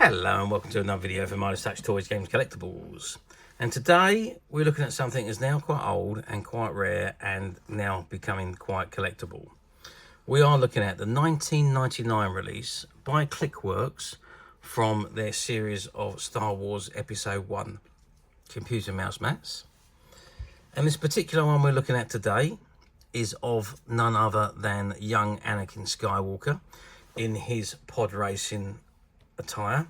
Hello and welcome to another video for Menace Anakin Toys, Games, Collectibles. And today we're looking at something that's now quite old and quite rare and now becoming quite collectible. We are looking at the 1999 release by Clickworks from their series of Star Wars Episode 1 computer mouse mats. And this particular one we're looking at today is of none other than young Anakin Skywalker in his pod racing attire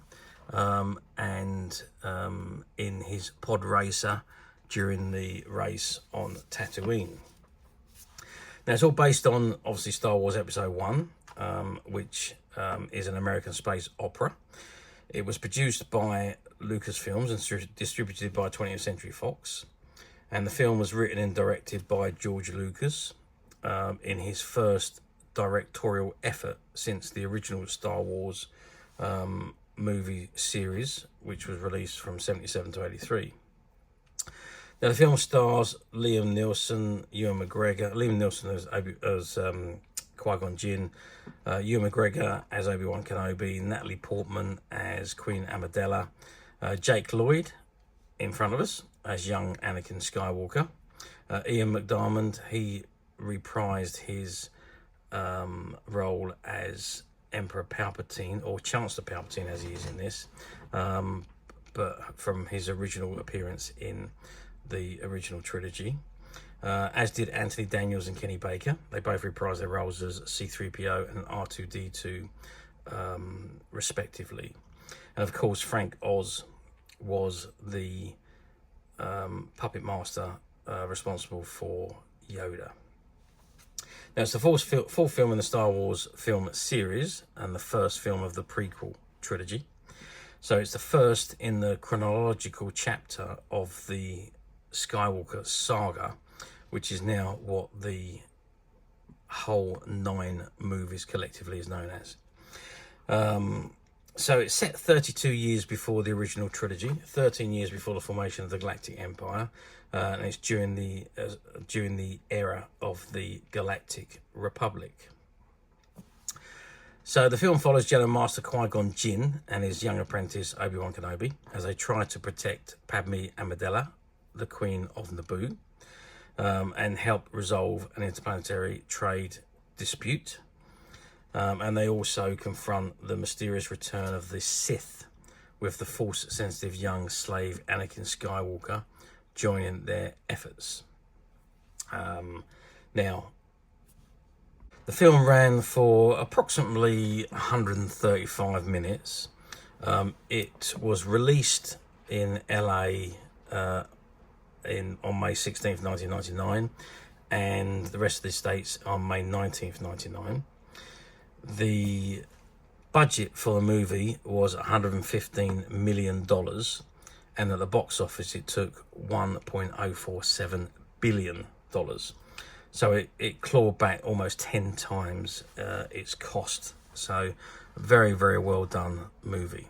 and in his pod racer during the race on Tatooine. Now it's all based on obviously Star Wars Episode 1, which is an American space opera. It was produced by Lucasfilms and distributed by 20th Century Fox, and the film was written and directed by George Lucas in his first directorial effort since the original Star Wars movie series, which was released from 77 to 83. Now the film stars Liam Neeson, Ewan McGregor, Liam Neeson as Qui-Gon Jinn, Ewan McGregor as Obi-Wan Kenobi, Natalie Portman as Queen Amidala, Jake Lloyd in front of us as young Anakin Skywalker, Ian McDiarmid, he reprised his role as Emperor Palpatine, or Chancellor Palpatine as he is in this, but from his original appearance in the original trilogy, as did Anthony Daniels and Kenny Baker. They both reprised their roles as C-3PO and R2-D2 respectively. And of course Frank Oz was the puppet master responsible for Yoda. Now, it's the fourth film in the Star Wars film series and the first film of the prequel trilogy. So it's the first in the chronological chapter of the Skywalker saga, which is now what the whole 9 movies collectively is known as. So it's set 32 years before the original trilogy, 13 years before the formation of the Galactic Empire, and it's during the era of the Galactic Republic. So the film follows Jedi Master Qui-Gon Jinn and his young apprentice Obi-Wan Kenobi as they try to protect Padme Amidala, the Queen of Naboo, and help resolve an interplanetary trade dispute. And they also confront the mysterious return of the Sith, with the Force-sensitive young slave Anakin Skywalker joining their efforts. Now, the film ran for approximately 135 minutes. It was released in LA on May 16th, 1999, and the rest of the states on May 19th, 1999. The budget for the movie was $115 million, and at the box office it took $1.047 billion. So it clawed back almost 10 times its cost. So very, very well done movie.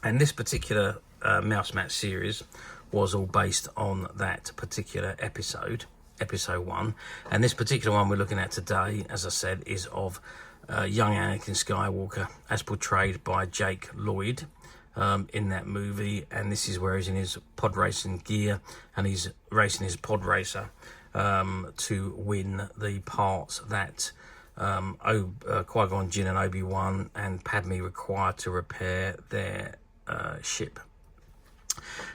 And this particular Mouse Mat series was all based on that particular episode 1. And this particular one we're looking at today, as I said, is of young Anakin Skywalker as portrayed by Jake Lloyd in that movie, and this is where he's in his pod racing gear and he's racing his pod racer to win the parts that Qui-Gon Jinn and Obi-Wan and Padme require to repair their ship.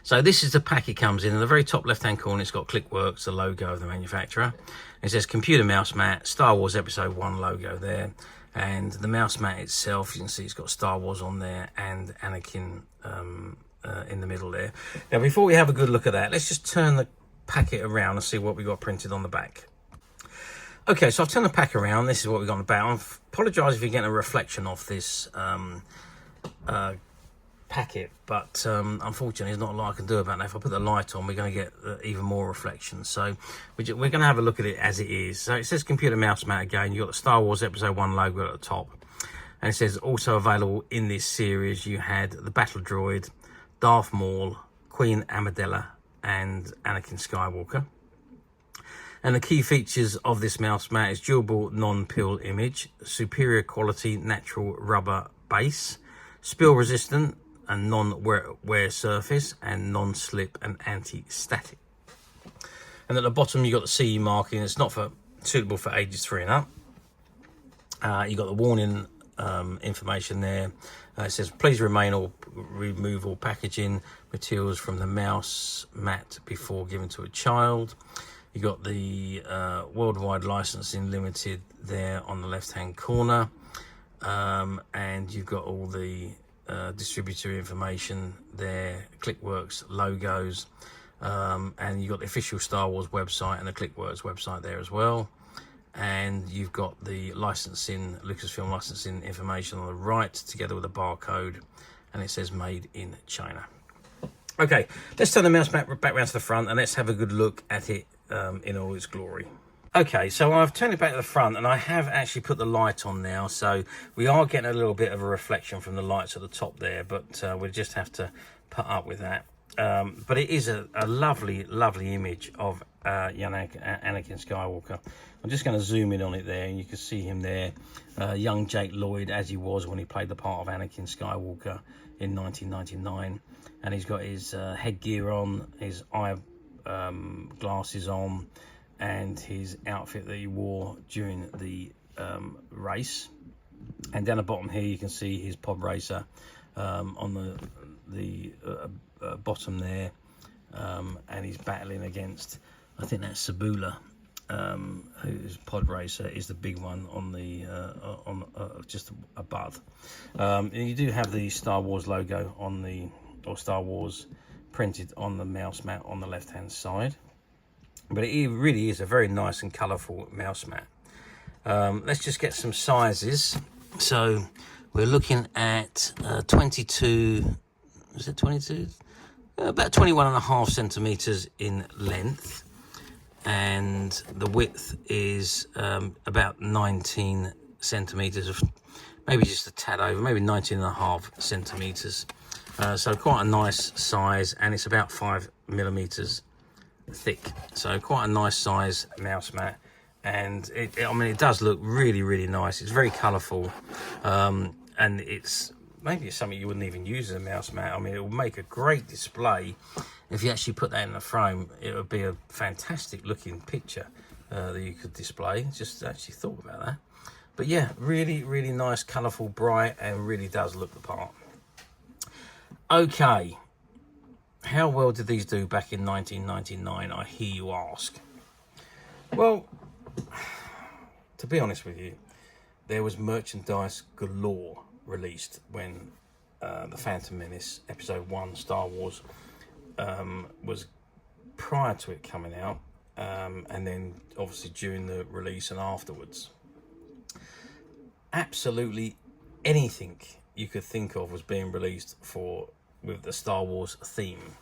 So this is the pack it comes in the very top left hand corner. It's got Clickworks, the logo of the manufacturer. It says computer mouse mat, Star Wars Episode 1 logo there. And the mouse mat itself, you can see it's got Star Wars on there and Anakin in the middle there. Now, before we have a good look at that, let's just turn the packet around and see what we got printed on the back. Okay, so I've turned the pack around. This is what we got on the back. I apologise if you're getting a reflection of this packet, but unfortunately there's not a lot I can do about that. If I put the light on, we're going to get even more reflection, so we're going to have a look at it as it is. So it says computer mouse mat again. You've got the Star Wars Episode 1 logo at the top, and it says also available in this series you had the battle droid, Darth Maul, Queen Amidala and Anakin Skywalker. And the key features of this mouse mat is durable non-pill image, superior quality natural rubber base, spill resistant and non-wear surface, and non-slip and anti-static. And at the bottom you got the CE marking. It's not suitable for ages 3 and up. You got the warning information there. It says please remove all packaging materials from the mouse mat before given to a child. You got the worldwide licensing limited there on the left hand corner, and you've got all the distributor information there, Clickworks logos, and you've got the official Star Wars website and the Clickworks website there as well. And you've got the licensing, Lucasfilm licensing information on the right, together with a barcode, and it says made in China. Okay, let's turn the mouse back round to the front and let's have a good look at it in all its glory. Okay, so I've turned it back to the front and I have actually put the light on now, so we are getting a little bit of a reflection from the lights at the top there, but we'll just have to put up with that. But it is a lovely, lovely image of Anakin Skywalker. I'm just going to zoom in on it there, and you can see him there, young Jake Lloyd, as he was when he played the part of Anakin Skywalker in 1999. And he's got his headgear on, his eye glasses on, and his outfit that he wore during the race. And down the bottom here you can see his pod racer on the bottom there, and he's battling against, I think that's Sabula, whose pod racer is the big one on the just above. And you do have the Star Wars logo on the, or Star Wars printed on the mouse mat on the left hand side, but it really is a very nice and colourful mouse mat. Let's just get some sizes. So we're looking at 22, is it 22? About 21.5 centimeters in length, and the width is about 19 centimeters, maybe just a tad over, maybe 19.5 centimeters. So quite a nice size, and it's about 5 millimeters thick. So quite a nice size mouse mat, and I mean, it does look really, really nice. It's very colourful, and maybe it's something you wouldn't even use as a mouse mat. I mean, it would make a great display if you actually put that in a frame. It would be a fantastic looking picture that you could display. Just actually thought about that. But yeah, really, really nice, colourful, bright, and really does look the part. Okay, how well did these do back in 1999, I hear you ask? Well, to be honest with you, there was merchandise galore released when The Phantom Menace Episode 1 Star Wars was prior to it coming out, and then obviously during the release and afterwards. Absolutely anything you could think of was being released with the Star Wars theme.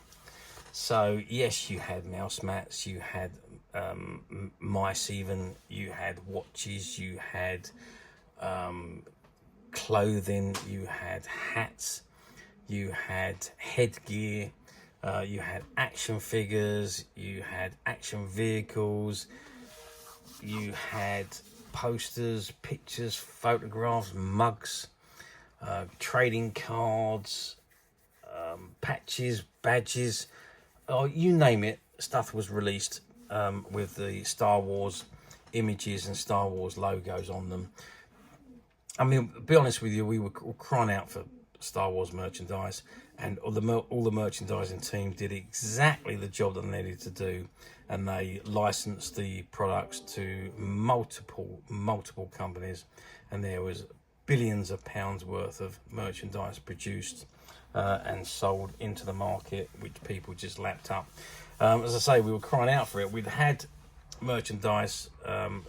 So yes, you had mouse mats, you had mice even, you had watches, you had clothing, you had hats, you had headgear, you had action figures, you had action vehicles, you had posters, pictures, photographs, mugs, trading cards, patches, badges, you name it, stuff was released with the Star Wars images and Star Wars logos on them. I mean, to be honest with you, we were crying out for Star Wars merchandise, and all the merchandising team did exactly the job that they needed to do, and they licensed the products to multiple companies, and there was billions of pounds worth of merchandise produced and sold into the market, which people just lapped up. As I say, we were crying out for it. We'd had merchandise,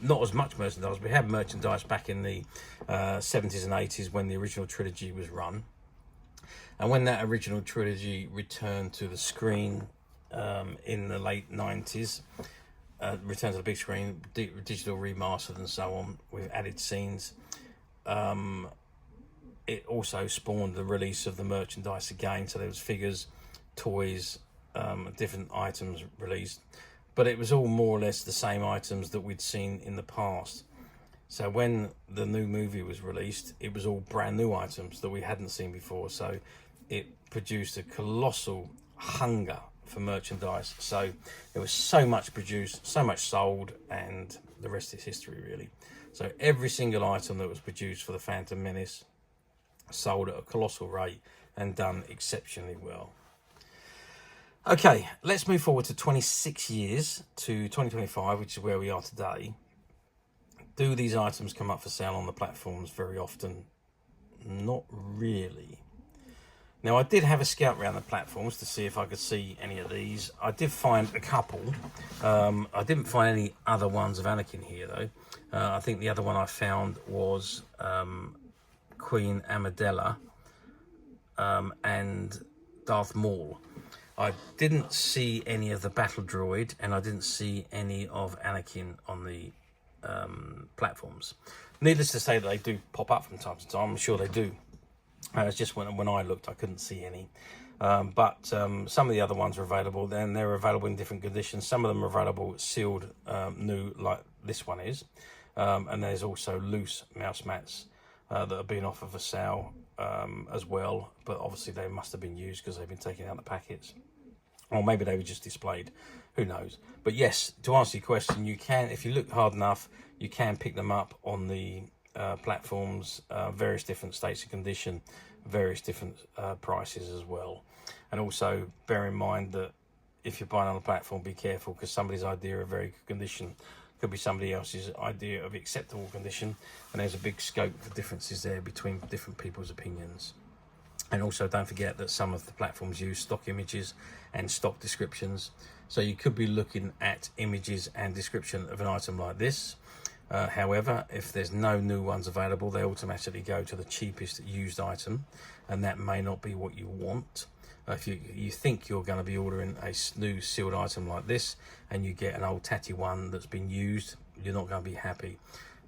not as much merchandise. We had merchandise back in the 70s and 80s when the original trilogy was run, and when that original trilogy returned to the screen in the late 90s, returned to the big screen, digital remastered and so on, with added scenes, it also spawned the release of the merchandise again. So there was figures, toys, different items released, but it was all more or less the same items that we'd seen in the past. So when the new movie was released, it was all brand new items that we hadn't seen before. So it produced a colossal hunger for merchandise. So there was so much produced, so much sold, and the rest is history, really. So every single item that was produced for the Phantom Menace sold at a colossal rate and done exceptionally well. Okay, let's move forward to 26 years to 2025, which is where we are today. Do these items come up for sale on the platforms very often? Not really. Now, I did have a scout around the platforms to see if I could see any of these. I did find a couple. I didn't find any other ones of Anakin here, though. I think the other one I found was Queen Amidala and Darth Maul. I didn't see any of the battle droid, and I didn't see any of Anakin on the platforms. Needless to say that they do pop up from time to time. I'm sure they do. It's just when I looked, I couldn't see any. But some of the other ones are available. Then they're available in different conditions. Some of them are available sealed, new, like this one is. And there's also loose mouse mats that have been offered for sale as well. But obviously they must have been used because they've been taken out of the packets. Or maybe they were just displayed. Who knows? But yes, to answer your question, you can, if you look hard enough, you can pick them up on the platforms, various different states of condition, various different prices as well. And also bear in mind that if you're buying on a platform, be careful, because somebody's idea of very good condition could be somebody else's idea of acceptable condition, and there's a big scope for differences there between different people's opinions. And also don't forget that some of the platforms use stock images and stock descriptions. So you could be looking at images and description of an item like this. However, if there's no new ones available, they automatically go to the cheapest used item, and that may not be what you want. If you think you're going to be ordering a new sealed item like this, and you get an old tatty one that's been used, you're not going to be happy.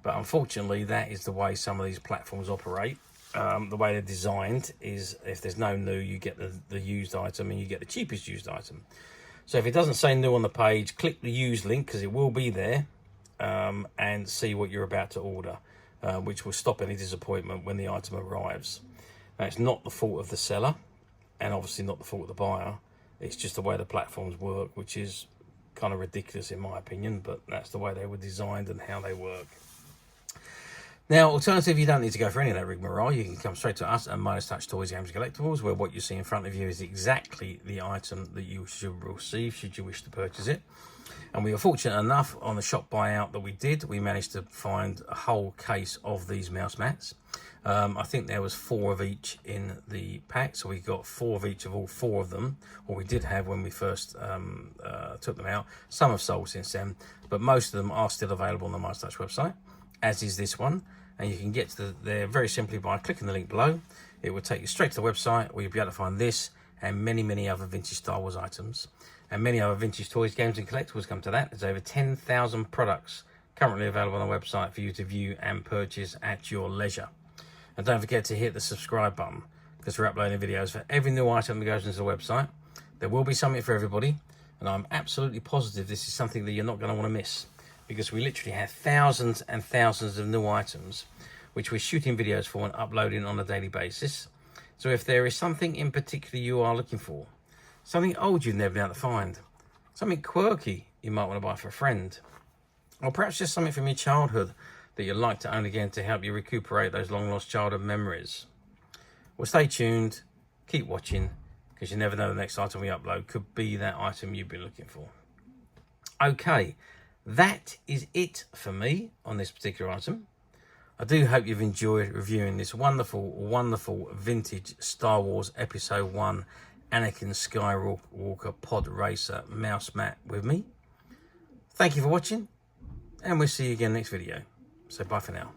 But unfortunately, that is the way some of these platforms operate. The way they're designed is if there's no new, you get the used item, and you get the cheapest used item. So if it doesn't say new on the page, click the used link, because it will be there, and see what you're about to order, which will stop any disappointment when the item arrives. Now, it's not the fault of the seller, and obviously not the fault of the buyer. It's just the way the platforms work, which is kind of ridiculous in my opinion, but that's the way they were designed and how they work. Now, alternatively, you don't need to go for any of that rigmarole. You can come straight to us at Menace Toys Games Collectibles, where what you see in front of you is exactly the item that you should receive should you wish to purchase it. And we were fortunate enough on the shop buyout that we did, we managed to find a whole case of these mouse mats. I think there was 4 of each in the pack, so we got 4 of each of all 4 of them, or we did have when we first took them out. Some have sold since then, but most of them are still available on the Menace website, as is this one. And you can get to there very simply by clicking the link below. It will take you straight to the website, where you'll be able to find this and many other vintage Star Wars items. And many other vintage toys, games and collectibles come to that. There's over 10,000 products currently available on the website for you to view and purchase at your leisure. And don't forget to hit the subscribe button, because we're uploading videos for every new item that goes into the website. There will be something for everybody, and I'm absolutely positive this is something that you're not going to want to miss, because we literally have thousands and thousands of new items which we're shooting videos for and uploading on a daily basis. So if there is something in particular you are looking for, something old you've never been able to find, something quirky you might want to buy for a friend, or perhaps just something from your childhood that you'd like to own again to help you recuperate those long lost childhood memories, well, stay tuned, keep watching, because you never know the next item we upload could be that item you've been looking for. Okay, that is it for me on this particular item. I do hope you've enjoyed reviewing this wonderful vintage Star Wars Episode 1 Anakin Skywalker Podracer mouse mat with me. Thank you for watching, and we'll see you again next video. So bye for now.